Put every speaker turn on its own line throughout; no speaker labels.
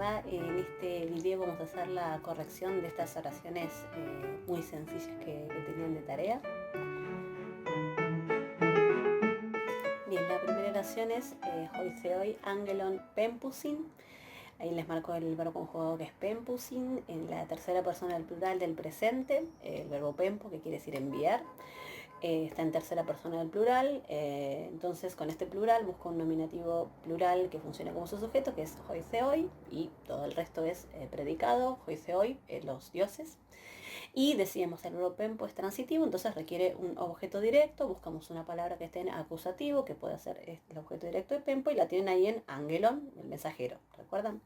acá en este video vamos a hacer la corrección de estas oraciones muy sencillas que tenían de tarea. Bien, la primera oración es hoy angelon pempusin. Ahí les marco el verbo conjugado que es pempusin, en la tercera persona del plural del presente, el verbo pempo, que quiere decir enviar. Está en tercera persona del plural, entonces con este plural busco un nominativo plural que funcione como su sujeto, que es hoy, y todo el resto es predicado, hoy, los dioses. Y decíamos el verbo pempo es transitivo, entonces requiere un objeto directo, buscamos una palabra que esté en acusativo, que puede ser el objeto directo de pempo, y la tienen ahí en angelon, el mensajero, ¿recuerdan?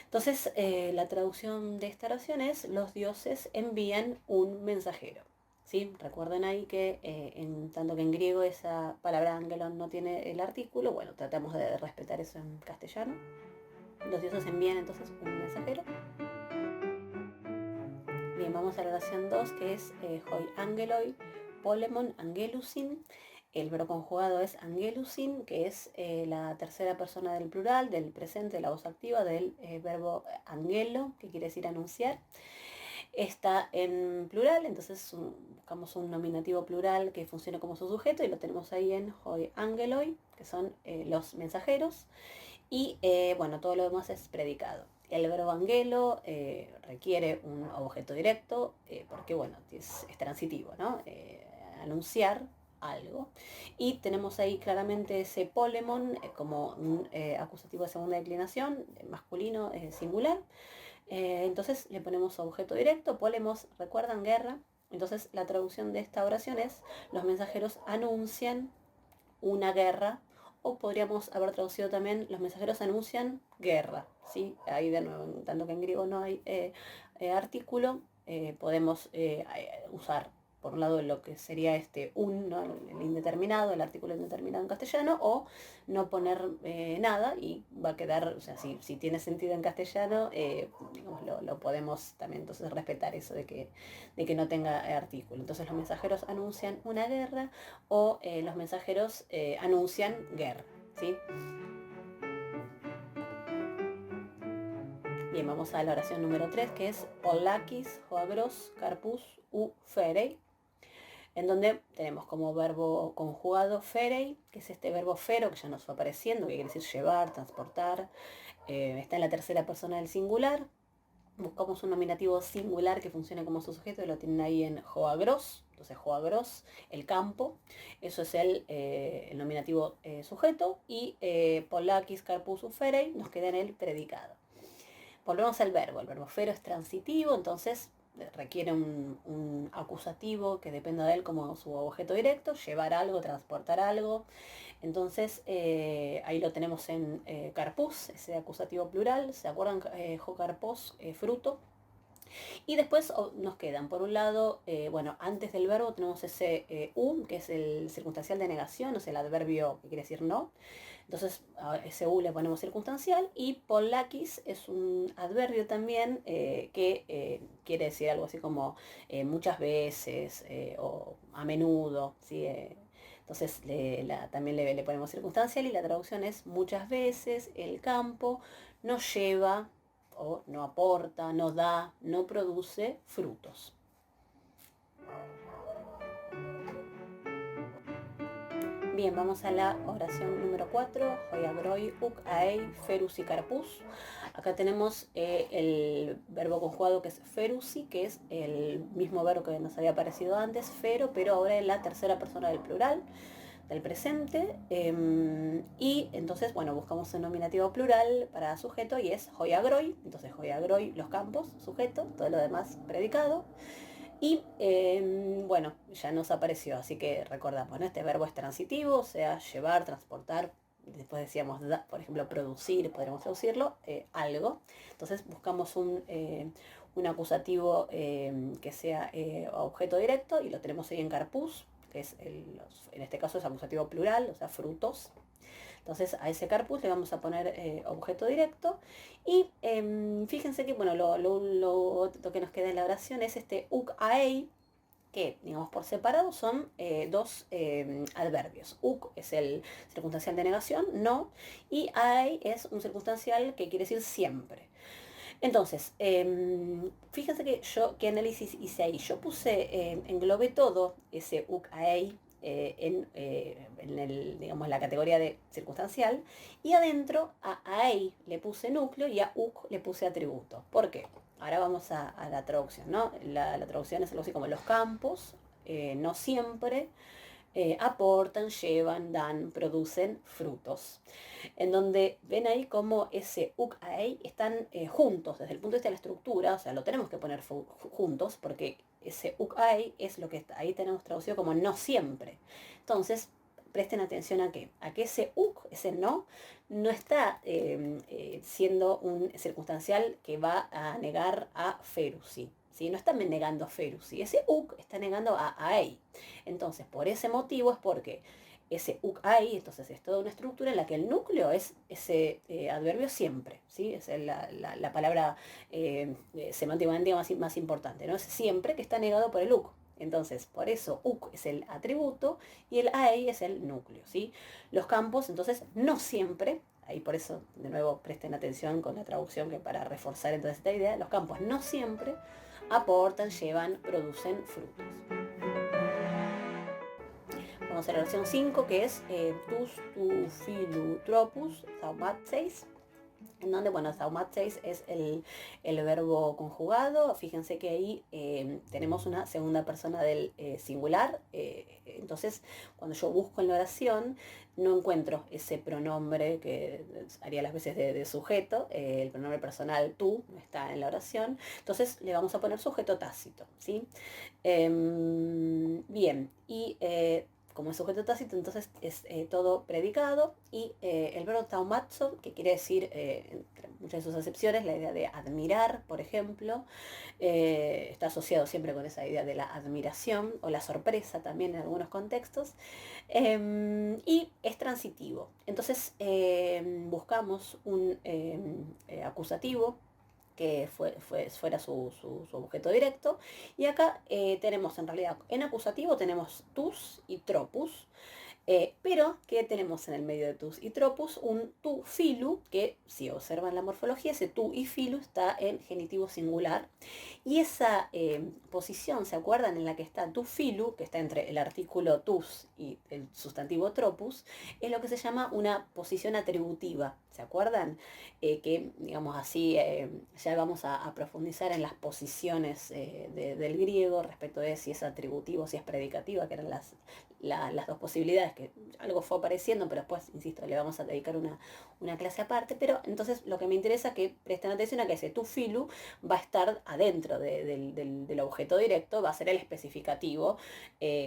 Entonces la traducción de esta oración es: los dioses envían un mensajero. ¿Sí? Recuerden ahí que en tanto que en griego esa palabra angelon no tiene el artículo, bueno, tratamos de respetar eso en castellano. Los dioses envían entonces un mensajero. Bien, vamos a la oración 2, que es hoi angeloi polemon angelusin. El verbo conjugado es angelusin, que es la tercera persona del plural, del presente, de la voz activa, del verbo angelo, que quiere decir anunciar. Está en plural, entonces buscamos un nominativo plural que funcione como su sujeto y lo tenemos ahí en hoi angeloi, que son los mensajeros. Y bueno, todo lo demás es predicado. El verbo angelo requiere un objeto directo porque, bueno, es transitivo, ¿no? Anunciar algo. Y tenemos ahí claramente ese polemon como un acusativo de segunda declinación, masculino, singular. Entonces le ponemos objeto directo, polemos, recuerdan, guerra. Entonces la traducción de esta oración es: los mensajeros anuncian una guerra. O podríamos haber traducido también: los mensajeros anuncian guerra, ¿sí? Ahí de nuevo, tanto que en griego no hay artículo, podemos usar por un lado lo que sería ¿no? El indeterminado, el artículo indeterminado en castellano, o no poner nada y va a quedar, o sea, si tiene sentido en castellano, digamos, lo podemos también entonces respetar eso de que no tenga artículo. Entonces los mensajeros anuncian una guerra, o los mensajeros anuncian guerra, ¿sí? Bien, vamos a la oración número 3, que es Polakis, Hoagros, Carpus, U, Ferei, en donde tenemos como verbo conjugado ferei, que es este verbo fero, que ya nos fue apareciendo, que quiere decir llevar, transportar. Está en la tercera persona del singular. Buscamos un nominativo singular que funcione como su sujeto, y lo tienen ahí en hoagros. Entonces hoagros, el campo, eso es el nominativo sujeto, y polakis, carpus, ferei nos queda en el predicado. Volvemos al verbo. El verbo fero es transitivo, entonces requiere un acusativo que dependa de él como su objeto directo, llevar algo, transportar algo. Entonces ahí lo tenemos en carpus, ese acusativo plural. ¿Se acuerdan? Jocarpos, fruto. Y después nos quedan, por un lado, bueno, antes del verbo tenemos ese que es el circunstancial de negación, o sea, el adverbio que quiere decir no. Entonces a ese le ponemos circunstancial. Y polakis es un adverbio también que quiere decir algo así como muchas veces o a menudo, ¿sí? Entonces también le ponemos circunstancial, y la traducción es: muchas veces el campo no lleva, o no aporta, no da, no produce frutos. Bien, vamos a la oración número 4, hoiagroi, uk, aei, ferus y carpus. Acá tenemos el verbo conjugado que es ferusi, que es el mismo verbo que nos había aparecido antes, fero, pero ahora en la tercera persona del plural, del presente. Y entonces, bueno, buscamos un nominativo plural para sujeto, y es hoiagroi. Entonces hoiagroi, los campos, sujeto, todo lo demás predicado. Y bueno, ya nos apareció, así que recordamos, ¿no? Este verbo es transitivo, o sea, llevar, transportar. Después decíamos, por ejemplo, producir, podríamos traducirlo, algo. Entonces buscamos un acusativo que sea objeto directo, y lo tenemos ahí en carpus, que es en este caso es acusativo plural, o sea, frutos. Entonces a ese carpus le vamos a poner objeto directo. Y fíjense que, bueno, lo que nos queda en la oración es este uk aei, que, digamos, por separado son dos adverbios. Uk es el circunstancial de negación, no, y ai es un circunstancial que quiere decir siempre. Entonces, fíjense que qué análisis hice ahí. Yo englobé todo ese uk ai digamos, la categoría de circunstancial, y adentro a ai le puse núcleo y a uk le puse atributo. ¿Por qué? Ahora vamos a la traducción, ¿no? La traducción es algo así como los campos, no siempre, aportan, llevan, dan, producen frutos. En donde ven ahí como ese uk ai están juntos desde el punto de vista de la estructura, o sea, lo tenemos que poner juntos porque ese uk ai es lo que ahí tenemos traducido como no siempre. Entonces, presten atención a que ese uk, ese no está siendo un circunstancial que va a negar a ferusi. ¿Sí? No está negando a ferusi, ese uk está negando a ai. Entonces, por ese motivo es porque ese uk ai, entonces es toda una estructura en la que el núcleo es ese adverbio siempre, ¿sí? Es la palabra semánticamente más importante, ¿no? Es siempre, que está negado por el uk. Entonces, por eso uk es el atributo y el ai es el núcleo, ¿sí? Los campos, entonces, no siempre, ahí por eso, de nuevo, presten atención con la traducción, que para reforzar entonces esta idea, los campos no siempre aportan, llevan, producen frutos. Vamos a la oración 5, que es tus, tu, filu, tropus, thaumateis, en donde, bueno, thaumateis es el verbo conjugado. Fíjense que ahí tenemos una segunda persona del singular. Entonces, cuando yo busco en la oración, no encuentro ese pronombre que haría las veces de sujeto. El pronombre personal tú no está en la oración. Entonces, le vamos a poner sujeto tácito, ¿sí? Bien, y como es sujeto tácito, entonces es todo predicado, y el verbo taumazo, que quiere decir, entre muchas de sus acepciones, la idea de admirar, por ejemplo, está asociado siempre con esa idea de la admiración o la sorpresa también en algunos contextos, y es transitivo. Entonces buscamos un acusativo que fuera su objeto directo. Y acá tenemos, en realidad, en acusativo tenemos tus y tropus, pero ¿qué tenemos en el medio de tus y tropus? Un tu filu, que si observan la morfología, ese tu y filu está en genitivo singular. Y esa posición, ¿se acuerdan? En la que está tu filu, que está entre el artículo tus y el sustantivo tropus, es lo que se llama una posición atributiva. ¿Se acuerdan? Que, digamos así, ya vamos a profundizar en las posiciones del griego respecto de si es atributivo, si es predicativa, que eran las dos posibilidades, que algo fue apareciendo, pero después, insisto, le vamos a dedicar una clase aparte. Pero entonces lo que me interesa que presten atención a que ese tu filu va a estar adentro del objeto directo, va a ser el especificativo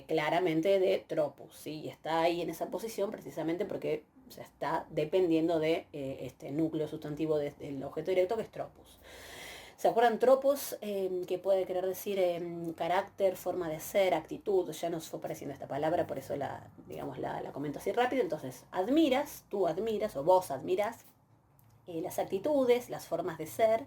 claramente de tropus, ¿sí? Y está ahí en esa posición precisamente porque se está dependiendo de este núcleo sustantivo del objeto directo, que es tropus. ¿Se acuerdan? Tropos, que puede querer decir carácter, forma de ser, actitud. Ya nos fue apareciendo esta palabra, por eso digamos, la comento así rápido. Entonces, admiras, tú admiras o vos admirás las actitudes, las formas de ser,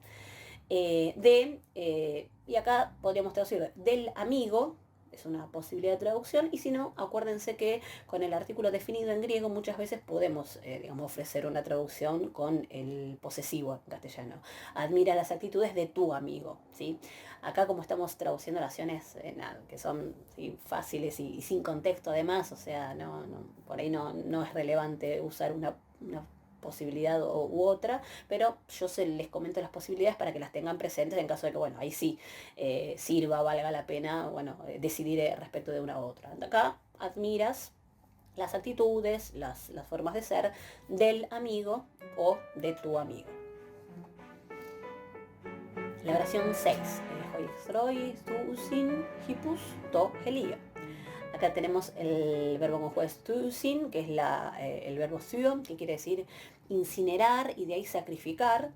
y acá podríamos traducir del amigo, es una posibilidad de traducción, y si no, acuérdense que con el artículo definido en griego muchas veces podemos, digamos, ofrecer una traducción con el posesivo en castellano. Admira las actitudes de tu amigo, ¿sí? Acá, como estamos traduciendo oraciones que son, ¿sí?, fáciles y sin contexto además, o sea, por ahí no es relevante usar una posibilidad u otra, pero yo les comento las posibilidades para que las tengan presentes en caso de que, bueno, ahí sí sirva, valga la pena, bueno, decidir respecto de una u otra. Acá admiras las actitudes, las formas de ser del amigo o de tu amigo. La oración 6. Acá tenemos el verbo conjugado stusin, que es el verbo stuon, que quiere decir incinerar y de ahí sacrificar,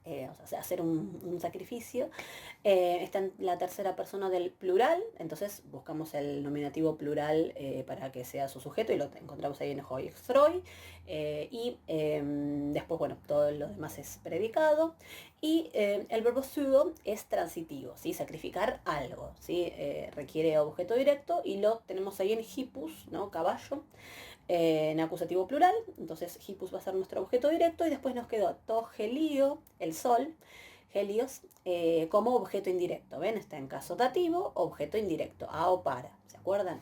o sea, hacer un sacrificio. Está en la tercera persona del plural, entonces buscamos el nominativo plural para que sea su sujeto, y lo encontramos ahí en hoixtroi, y después, bueno, todo lo demás es predicado. Y el verbo pseudo es transitivo, ¿sí? Sacrificar algo, ¿sí? Requiere objeto directo y lo tenemos ahí en hippus, ¿no? Caballo, en acusativo plural. Entonces hippus va a ser nuestro objeto directo y después nos quedó to helio, el sol, helios, como objeto indirecto. ¿Ven? Está en caso dativo, objeto indirecto, a o para. ¿Se acuerdan?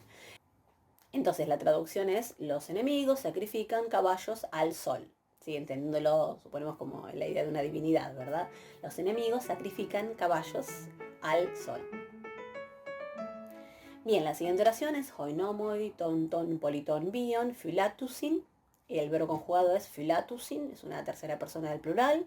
Entonces la traducción es: los enemigos sacrifican caballos al sol. ¿Sí? Entendiéndolo, suponemos como la idea de una divinidad, ¿verdad? Los enemigos sacrifican caballos al sol. Bien, la siguiente oración es hoinomoi, ton, ton, politon, bion, phylatusin. El verbo conjugado es phylatusin, es una tercera persona del plural.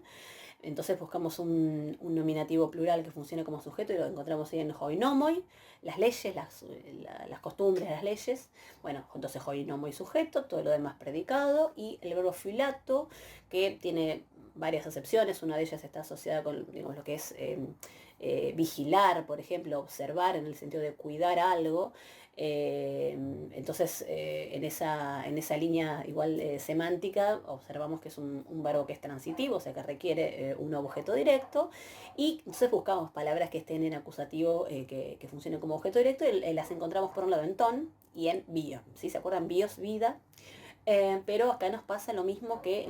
Entonces buscamos un nominativo plural que funcione como sujeto y lo encontramos ahí en hoinomoi. Las leyes, las costumbres, las leyes. Bueno, entonces hoinomoi sujeto, todo lo demás predicado. Y el verbo filato, que tiene varias acepciones. Una de ellas está asociada con, digamos, lo que es vigilar, por ejemplo, observar en el sentido de cuidar algo. Entonces, en esa línea igual semántica, observamos que es un verbo que es transitivo, o sea que requiere un objeto directo, y entonces buscamos palabras que estén en acusativo, que funcionen como objeto directo, y las encontramos por un lado en ton y en bion. ¿Sí? ¿Se acuerdan? Bios, vida. Pero acá nos pasa lo mismo que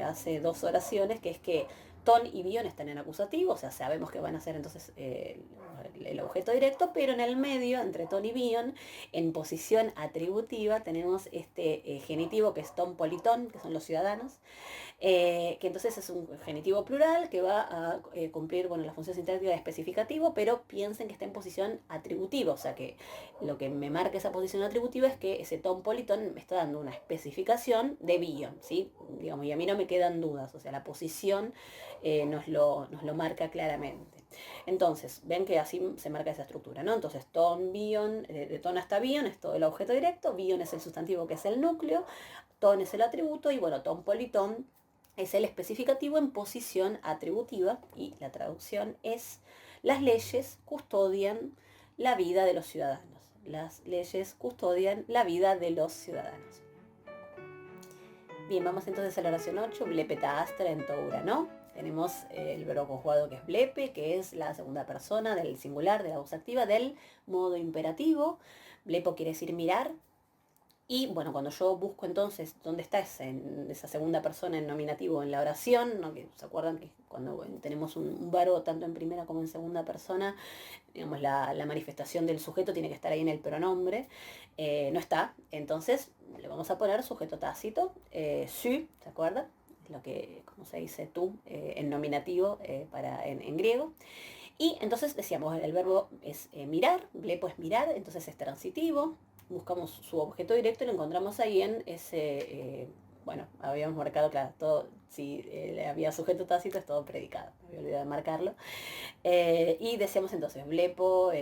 hace dos oraciones, que es que ton y bion están en acusativo, o sea, sabemos que van a ser entonces el objeto directo, pero en el medio, entre ton y bion, en posición atributiva, tenemos este genitivo que es ton politon, que son los ciudadanos, que entonces es un genitivo plural que va a cumplir, bueno, la función sintáctica de especificativo, pero piensen que está en posición atributiva, o sea que lo que me marca esa posición atributiva es que ese ton politón me está dando una especificación de bion, ¿sí? Digamos, y a mí no me quedan dudas, o sea, la posición nos lo marca claramente. Entonces, ven que así se marca esa estructura, ¿no? Entonces, ton, bion, de ton hasta bion es todo el objeto directo, bion es el sustantivo que es el núcleo, ton es el atributo y bueno, ton politón es el especificativo en posición atributiva y la traducción es: las leyes custodian la vida de los ciudadanos. Las leyes custodian la vida de los ciudadanos. Bien, vamos entonces a la oración 8, blepeta astra en toura, ¿no? Tenemos el verbo conjugado que es blepe, que es la segunda persona del singular, de la voz activa, del modo imperativo. Blepo quiere decir mirar. Y bueno, cuando yo busco entonces dónde está esa segunda persona en nominativo en la oración, ¿no? Que se acuerdan que cuando tenemos un verbo tanto en primera como en segunda persona, digamos, la manifestación del sujeto tiene que estar ahí en el pronombre, no está, entonces le vamos a poner sujeto tácito, su, ¿se acuerdan? Es lo que, como se dice tú, en nominativo en griego. Y entonces decíamos, el verbo es mirar, blepo es mirar, entonces es transitivo. Buscamos su objeto directo y lo encontramos ahí en ese, bueno, habíamos marcado, claro, todo, si había sujeto tácito es todo predicado, me había olvidado de marcarlo. Y decíamos entonces, blepo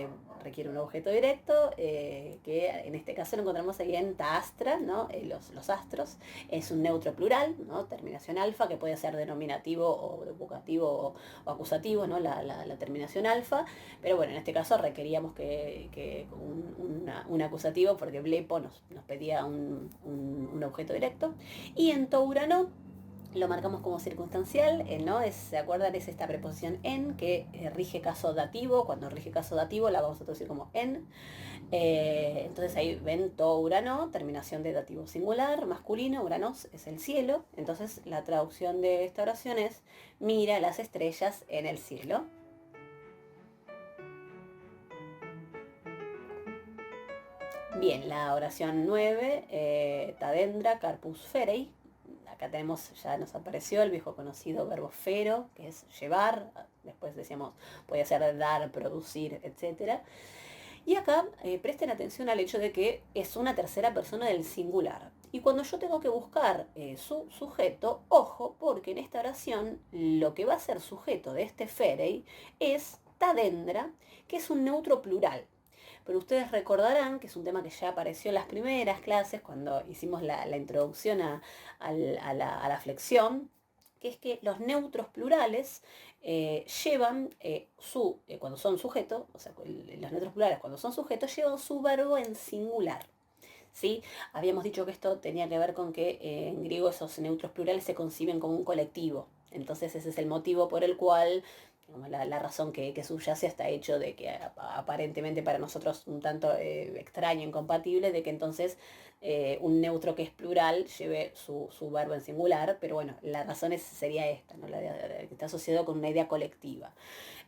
requiere un objeto directo, que en este caso lo encontramos ahí en taastra, ¿no? Los astros, es un neutro plural, ¿no? Terminación alfa, que puede ser denominativo o vocativo o acusativo, ¿no? La terminación alfa, pero bueno, en este caso requeríamos que un acusativo, porque blepo nos pedía un objeto directo. Y en toura no, lo marcamos como circunstancial, ¿no? ¿Se acuerdan? Es esta preposición en que rige caso dativo. Cuando rige caso dativo la vamos a traducir como en. Entonces ahí ven to urano, terminación de dativo singular, masculino, uranos es el cielo. Entonces la traducción de esta oración es: mira las estrellas en el cielo. Bien, la oración 9, tadendra carpus ferei. Acá tenemos, ya nos apareció el viejo conocido verbo fero, que es llevar. Después decíamos, puede ser dar, producir, etc. Y acá presten atención al hecho de que es una tercera persona del singular. Y cuando yo tengo que buscar su sujeto, ojo, porque en esta oración lo que va a ser sujeto de este ferei es tadendra, que es un neutro plural. Pero ustedes recordarán que es un tema que ya apareció en las primeras clases cuando hicimos la introducción a la flexión, que es que los neutros plurales llevan cuando son sujetos, o sea, los neutros plurales cuando son sujetos llevan su verbo en singular. ¿Sí? Habíamos dicho que esto tenía que ver con que en griego esos neutros plurales se conciben como un colectivo. Entonces ese es el motivo por el cual, digamos, la razón que subyace hasta hecho de que aparentemente para nosotros un tanto extraño, incompatible, de que entonces un neutro que es plural lleve su verbo en singular, pero bueno, la razón sería esta, ¿no? Que está asociado con una idea colectiva.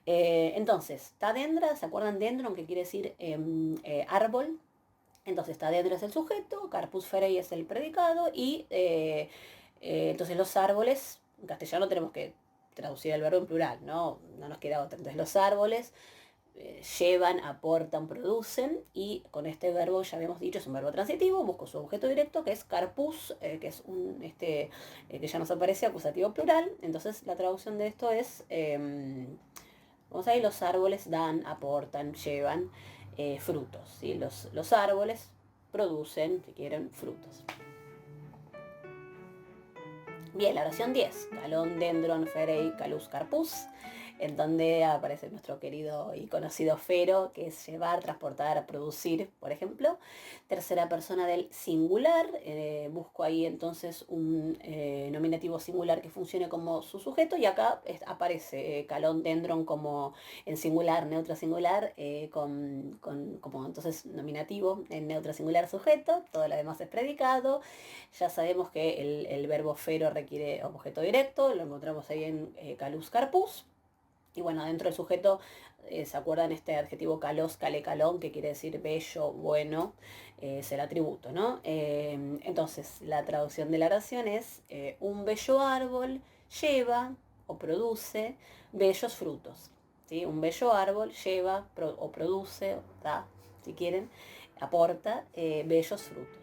Entonces, tadendra, ¿se acuerdan dendron, que quiere decir árbol? Entonces, tadendra es el sujeto, carpus ferei es el predicado y entonces los árboles, en castellano tenemos que traducir el verbo en plural, ¿no? No nos queda otra. Entonces los árboles llevan, aportan, producen y con este verbo ya habíamos dicho es un verbo transitivo, busco su objeto directo que es carpus, que es un, que ya nos aparece acusativo plural, entonces la traducción de esto es, vamos a ver, los árboles dan, aportan, llevan frutos, ¿sí? Los árboles producen, si quieren, frutos. Bien, la oración 10, calón, dendron, ferei, calus, carpus, en donde aparece nuestro querido y conocido fero, que es llevar, transportar, producir, por ejemplo. Tercera persona del singular, busco ahí entonces un nominativo singular que funcione como su sujeto, y acá aparece calón, dendron como en singular, neutro singular, como entonces nominativo en neutro singular sujeto, todo lo demás es predicado. Ya sabemos que el verbo fero requiere objeto directo, lo encontramos ahí en calus, carpus. Y bueno, dentro del sujeto, ¿se acuerdan este adjetivo calos, cale, calón, que quiere decir bello, bueno? Es el atributo, ¿no? Entonces, la traducción de la oración es, un bello árbol lleva o produce bellos frutos. ¿Sí? Un bello árbol lleva o produce, da, si quieren, aporta bellos frutos.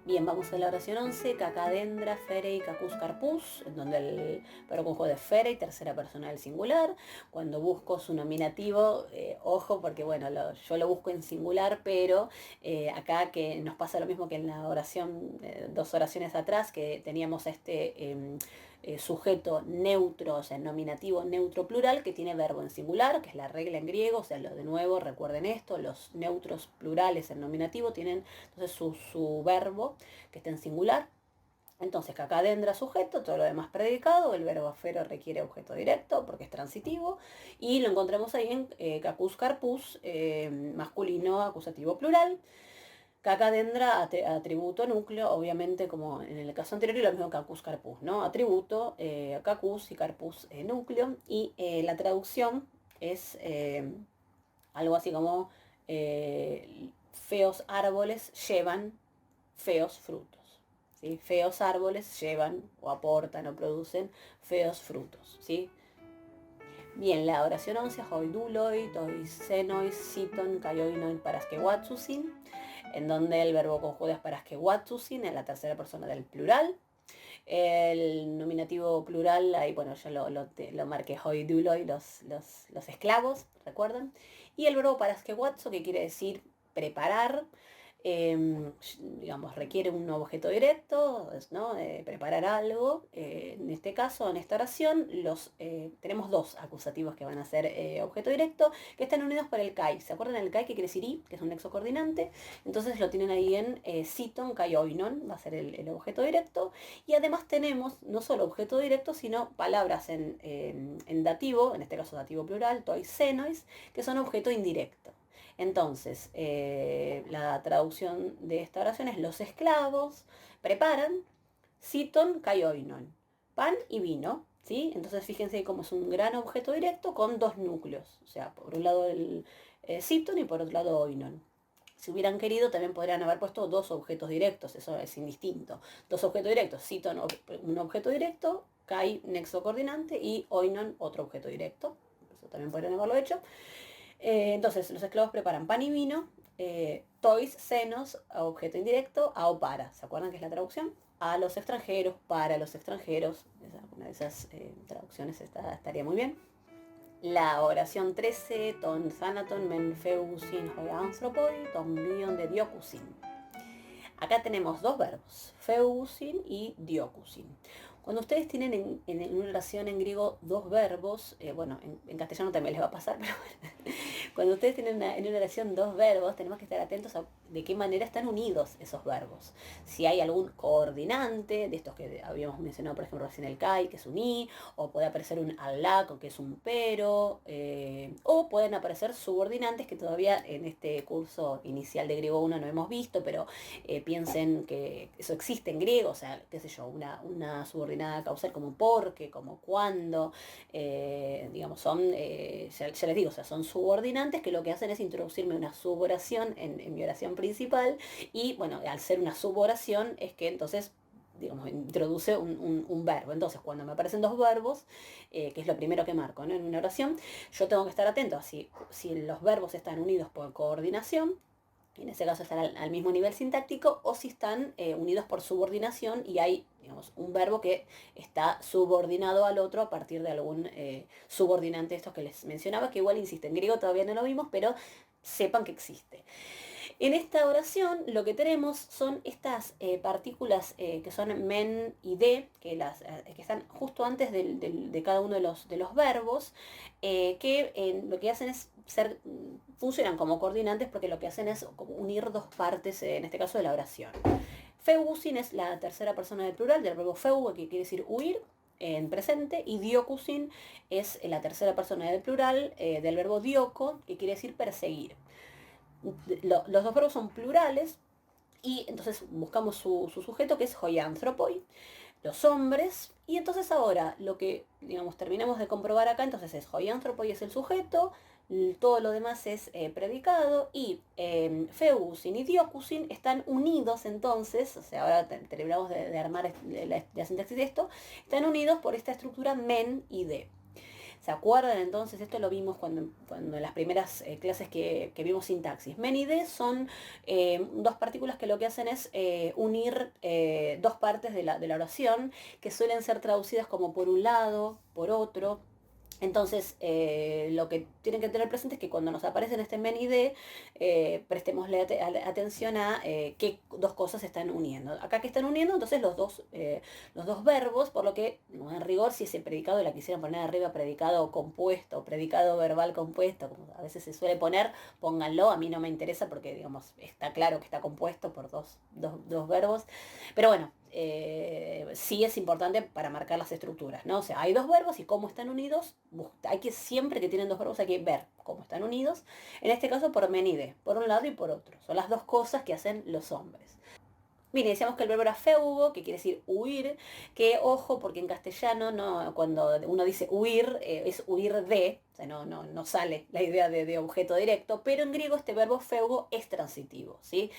Bien, vamos a la oración 11, cacadendra, ferei, cacus, carpus, en donde el verbo conjugado de ferei, tercera persona del singular. Cuando busco su nominativo, ojo, porque bueno, yo lo busco en singular, pero acá que nos pasa lo mismo que en la oración, 2 oraciones atrás, que teníamos sujeto neutro, o sea, nominativo neutro plural, que tiene verbo en singular, que es la regla en griego, o sea, de nuevo, recuerden esto, los neutros plurales en nominativo tienen entonces su verbo que está en singular. Entonces, cacadendra sujeto, todo lo demás predicado, el verbo fero requiere objeto directo porque es transitivo, y lo encontramos ahí en cacus, carpus, masculino, acusativo plural. Cacadendra, atributo, núcleo, obviamente como en el caso anterior, y lo mismo cacus, carpus, ¿no? Atributo, cacus y carpus, núcleo, y la traducción es algo así como feos árboles llevan feos frutos, ¿sí? Feos árboles llevan o aportan o producen feos frutos, ¿sí? Bien, la oración 11, hoiduloi, toisenois, siton, kaioinoin, paraskewatsusin, en donde el verbo conjugado es paraskewatsusin, en la tercera persona del plural. El nominativo plural, ahí bueno, ya lo marqué, hoiduloi, los esclavos, ¿recuerdan? Y el verbo paraskewatsu, que quiere decir preparar, digamos, requiere un objeto directo, ¿no? Preparar algo. En este caso, en esta oración, tenemos 2 acusativos que van a ser objeto directo, que están unidos por el kai. ¿Se acuerdan del kai, que quiere decir i, que es un nexo coordinante? Entonces lo tienen ahí en siton, kai, oinon, va a ser el objeto directo. Y además tenemos no solo objeto directo, sino palabras en dativo, en este caso dativo plural, toi, senois, que son objeto indirecto. Entonces, la traducción de esta oración es: los esclavos preparan siton kai oinon, pan y vino, ¿sí? Entonces fíjense cómo es un gran objeto directo con 2 núcleos, o sea, por un lado el siton y por otro lado oinon. Si hubieran querido, también podrían haber puesto 2 objetos directos, eso es indistinto. 2 objetos directos, siton un objeto directo, kai nexo coordinante y oinon otro objeto directo, eso también podrían haberlo hecho. Entonces, los esclavos preparan pan y vino, tois, senos, objeto indirecto, a o para. ¿Se acuerdan que es la traducción? A los extranjeros, para los extranjeros. Una de esas traducciones estaría muy bien. La oración 13, ton thanaton men feusin hoi anthropoi, ton bion de diocusin. Acá tenemos 2 verbos, feusin y diocusin. Cuando ustedes tienen en una oración en griego 2 verbos, bueno, en castellano también les va a pasar, pero bueno, Cuando ustedes tienen en una oración dos verbos, tenemos que estar atentos a de qué manera están unidos esos verbos. Si hay algún coordinante, de estos que habíamos mencionado, por ejemplo, recién el kai, que es un i, o puede aparecer un alak, que es un pero, o pueden aparecer subordinantes que todavía en este curso inicial de griego 1 no hemos visto, pero piensen que eso existe en griego, o sea, qué sé yo, una subordinada causal como porque, como cuando, digamos, son, ya les digo, o sea, son subordinantes que lo que hacen es introducirme una suboración en mi oración principal y, bueno, al ser una suboración es que entonces digamos, introduce un verbo. Entonces, cuando me aparecen dos verbos, que es lo primero que marco, ¿no? En una oración, yo tengo que estar atento a si los verbos están unidos por coordinación, en ese caso están al mismo nivel sintáctico, o si están unidos por subordinación y hay, digamos, un verbo que está subordinado al otro a partir de algún subordinante de estos que les mencionaba, que igual, insisto, en griego todavía no lo vimos, pero sepan que existe. En esta oración lo que tenemos son estas partículas que son men y de, que están justo antes de cada uno de los verbos, que lo que hacen es funcionan como coordinantes porque lo que hacen es como unir dos partes, en este caso de la oración. Feusin es la tercera persona del plural del verbo feu, que quiere decir huir, en presente, y diocusin es la tercera persona del plural del verbo dioco, que quiere decir perseguir. Los dos verbos son plurales y entonces buscamos su sujeto, que es hoianthropoi, los hombres, y entonces ahora lo que, digamos, terminamos de comprobar acá, entonces es hoianthropoi es el sujeto, todo lo demás es predicado, y feusin y diocusin están unidos entonces, o sea, ahora terminamos de armar la sintaxis de esto, están unidos por esta estructura men y de. ¿Se acuerdan entonces? Esto lo vimos cuando en las primeras clases que vimos sintaxis. Men y de son dos partículas que lo que hacen es unir dos partes de la oración que suelen ser traducidas como por un lado, por otro. Entonces, lo que tienen que tener presente es que cuando nos aparecen este men y de, prestémosle atención a qué dos cosas se están uniendo. Acá que están uniendo, entonces los dos verbos, por lo que, en rigor, si ese predicado la quisieran poner arriba, predicado compuesto, predicado verbal compuesto, como a veces se suele poner, pónganlo, a mí no me interesa porque, digamos, está claro que está compuesto por dos verbos, pero bueno, sí es importante para marcar las estructuras, ¿no? O sea, hay dos verbos y cómo están unidos, hay que siempre que tienen dos verbos hay que ver cómo están unidos, en este caso por men y de, por un lado y por otro, son las dos cosas que hacen los hombres. Bien, decíamos que el verbo era feugo, que quiere decir huir, que ojo, porque en castellano no, cuando uno dice huir, es huir de, o sea, no sale la idea de objeto directo, pero en griego este verbo feugo es transitivo, ¿sí?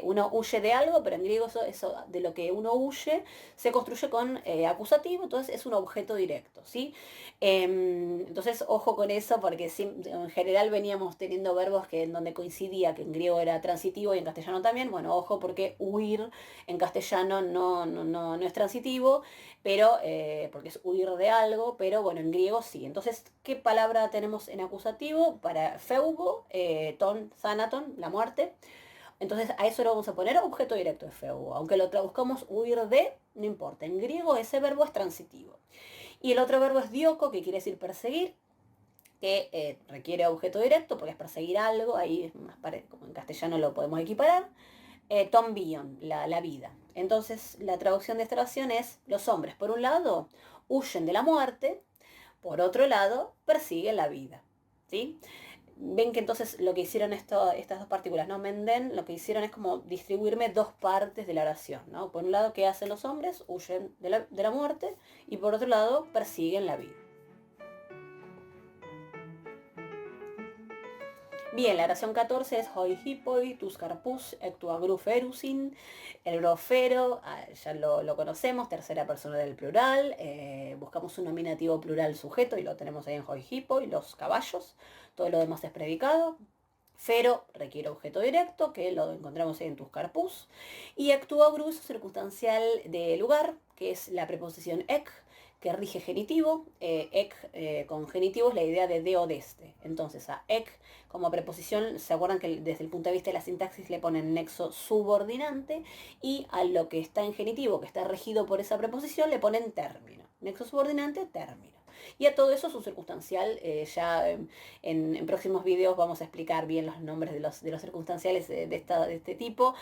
Uno huye de algo, pero en griego eso de lo que uno huye se construye con acusativo, entonces es un objeto directo, ¿sí? Entonces, ojo con eso, porque en general veníamos teniendo verbos que en donde coincidía que en griego era transitivo y en castellano también, bueno, ojo, porque huir en castellano no es transitivo, pero porque es huir de algo, pero bueno, en griego sí. Entonces, ¿qué palabra tenemos en acusativo? Para feugo, thanaton, la muerte. Entonces a eso lo vamos a poner objeto directo de feugo. Aunque lo traduzcamos huir de, no importa. En griego ese verbo es transitivo. Y el otro verbo es dioko, que quiere decir perseguir, que requiere objeto directo porque es perseguir algo, ahí es más como en castellano lo podemos equiparar. Tom Bion, la vida. Entonces, la traducción de esta oración es: los hombres, por un lado, huyen de la muerte, por otro lado, persiguen la vida. ¿Sí? Ven que entonces lo que hicieron estas dos partículas, ¿no? Menden, lo que hicieron es como distribuirme dos partes de la oración, ¿no? Por un lado, ¿qué hacen los hombres? Huyen de la muerte, y por otro lado, persiguen la vida. Bien, la oración 14 es hoi hippoi, tus carpus, ectua gruferusin. El grofero, ya lo conocemos, tercera persona del plural. Buscamos un nominativo plural sujeto y lo tenemos ahí en hoi hippoi, los caballos. Todo lo demás es predicado. Fero requiere objeto directo, que lo encontramos ahí en tus carpus. Y ectua gru es circunstancial de lugar, que es la preposición ek, que rige genitivo. Ek con genitivo es la idea de o desde. Entonces a ek como preposición, se acuerdan que desde el punto de vista de la sintaxis le ponen nexo subordinante, y a lo que está en genitivo, que está regido por esa preposición, le ponen término. Nexo subordinante, término. Y a todo eso su circunstancial, ya en próximos videos vamos a explicar bien los nombres de los circunstanciales de este tipo,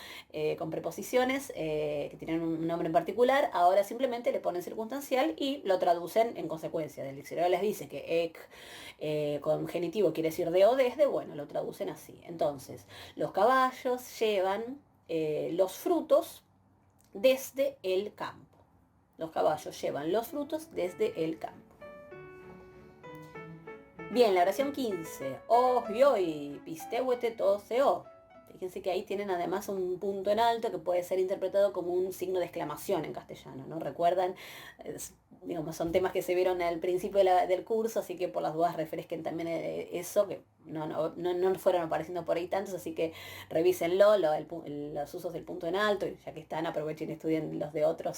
con preposiciones que tienen un nombre en particular. Ahora simplemente le ponen circunstancial y lo traducen en consecuencia. El diccionario les dice que con genitivo quiere decir de o desde, bueno, lo traducen así. Entonces, los caballos llevan los frutos desde el campo. Los caballos llevan los frutos desde el campo. Bien, la oración 15. Oh, yoi, pisteuete to seo. Fíjense que ahí tienen además un punto en alto que puede ser interpretado como un signo de exclamación en castellano, ¿no? ¿Recuerdan? Digamos, son temas que se vieron al principio del curso, así que por las dudas refresquen también eso, que no fueron apareciendo por ahí tantos, así que revísenlo, los usos del punto en alto, y ya que están, aprovechen y estudien los de otros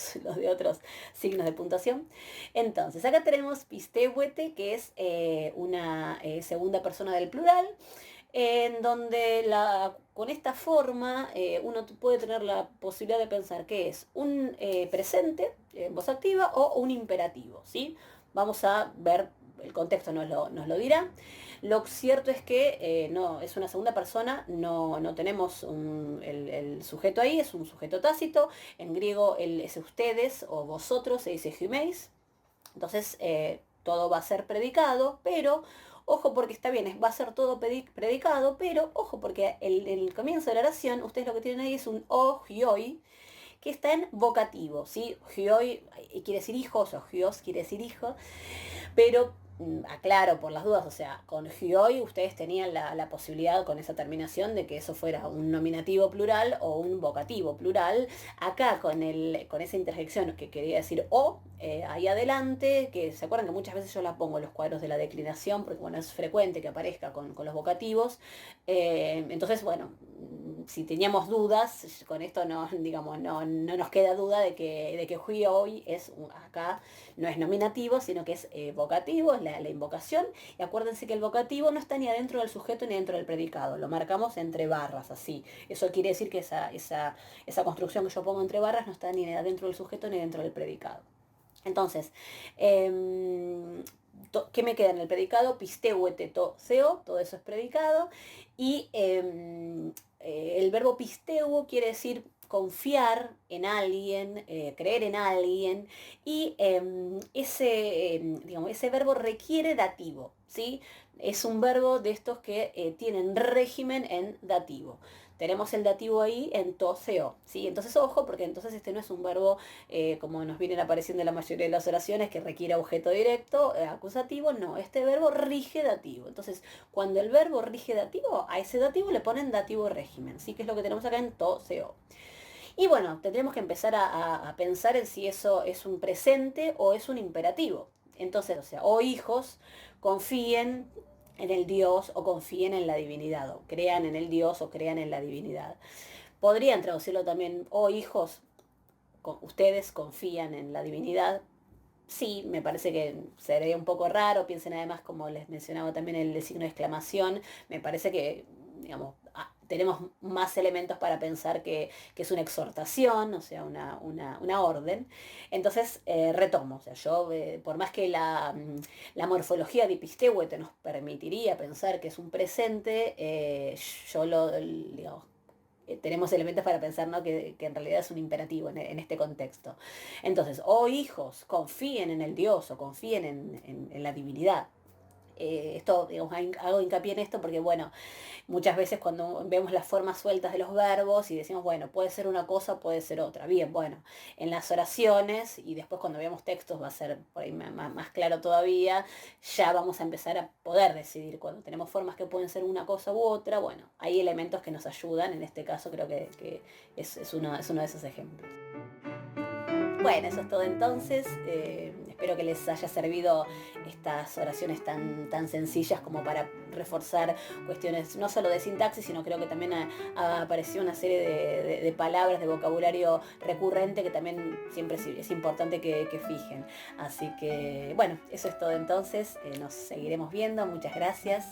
signos de puntuación. Entonces, acá tenemos pistehuete, que es una segunda persona del plural, en donde con esta forma uno puede tener la posibilidad de pensar que es un presente en voz activa o un imperativo, ¿sí? Vamos a ver, el contexto nos lo dirá. Lo cierto es que no, es una segunda persona, no tenemos el sujeto ahí, es un sujeto tácito. En griego es ustedes o vosotros, se dice huméis. Entonces todo va a ser predicado, pero ojo porque está bien, va a ser todo predicado, pero ojo porque en el comienzo de la oración, ustedes lo que tienen ahí es un o, hioi, que está en vocativo, ¿sí? Hioi quiere decir hijos, o hios quiere decir hijo, pero aclaro por las dudas, o sea, con hioi ustedes tenían la posibilidad con esa terminación de que eso fuera un nominativo plural o un vocativo plural. Acá con esa interjección que quería decir o, ahí adelante, que se acuerdan que muchas veces yo la pongo en los cuadros de la declinación, porque bueno, es frecuente que aparezca con los vocativos. Entonces, bueno, si teníamos dudas, con esto digamos, no nos queda duda de que hioi acá no es nominativo, sino que es vocativo, es la invocación. Y acuérdense que el vocativo no está ni adentro del sujeto ni dentro del predicado, lo marcamos entre barras, así. Eso quiere decir que esa construcción que yo pongo entre barras no está ni adentro del sujeto ni dentro del predicado. Entonces, ¿qué me queda en el predicado? Pisteuete to seo, todo eso es predicado. Y el verbo pisteuo quiere decir confiar en alguien, creer en alguien, y digamos, ese verbo requiere dativo, ¿sí? Es un verbo de estos que tienen régimen en dativo. Tenemos el dativo ahí en to, seo, ¿sí? Entonces, ojo, porque entonces este no es un verbo como nos vienen apareciendo en la mayoría de las oraciones, que requiere objeto directo, acusativo. No, este verbo rige dativo. Entonces, cuando el verbo rige dativo, a ese dativo le ponen dativo régimen, ¿sí? Que es lo que tenemos acá en to, seo. Y bueno, tendremos que empezar a pensar en si eso es un presente o es un imperativo. Entonces, o sea, o hijos, confíen en el Dios o confíen en la divinidad, o crean en el Dios o crean en la divinidad. Podrían traducirlo también, o hijos, ustedes confían en la divinidad. Sí, me parece que sería un poco raro. Piensen además, como les mencionaba también, el signo de exclamación. Me parece que, digamos, tenemos más elementos para pensar que es una exhortación, o sea, una orden. Entonces, retomo, o sea, yo, por más que la morfología de Pistehuete nos permitiría pensar que es un presente, yo digamos, tenemos elementos para pensar, ¿no? que en realidad es un imperativo en este contexto. Entonces, oh hijos, confíen en el Dios o confíen en la divinidad. Esto, digamos, hago hincapié en esto porque, bueno, muchas veces cuando vemos las formas sueltas de los verbos y decimos, bueno, puede ser una cosa, puede ser otra. Bien, bueno, en las oraciones y después cuando veamos textos va a ser por ahí más claro todavía, ya vamos a empezar a poder decidir cuando tenemos formas que pueden ser una cosa u otra. Bueno, hay elementos que nos ayudan, en este caso creo que es uno de esos ejemplos. Bueno, eso es todo entonces. Espero que les haya servido estas oraciones tan sencillas como para reforzar cuestiones no solo de sintaxis, sino creo que también ha aparecido una serie de palabras, de vocabulario recurrente que también siempre es importante que fijen. Así que, bueno, eso es todo entonces. Nos seguiremos viendo. Muchas gracias.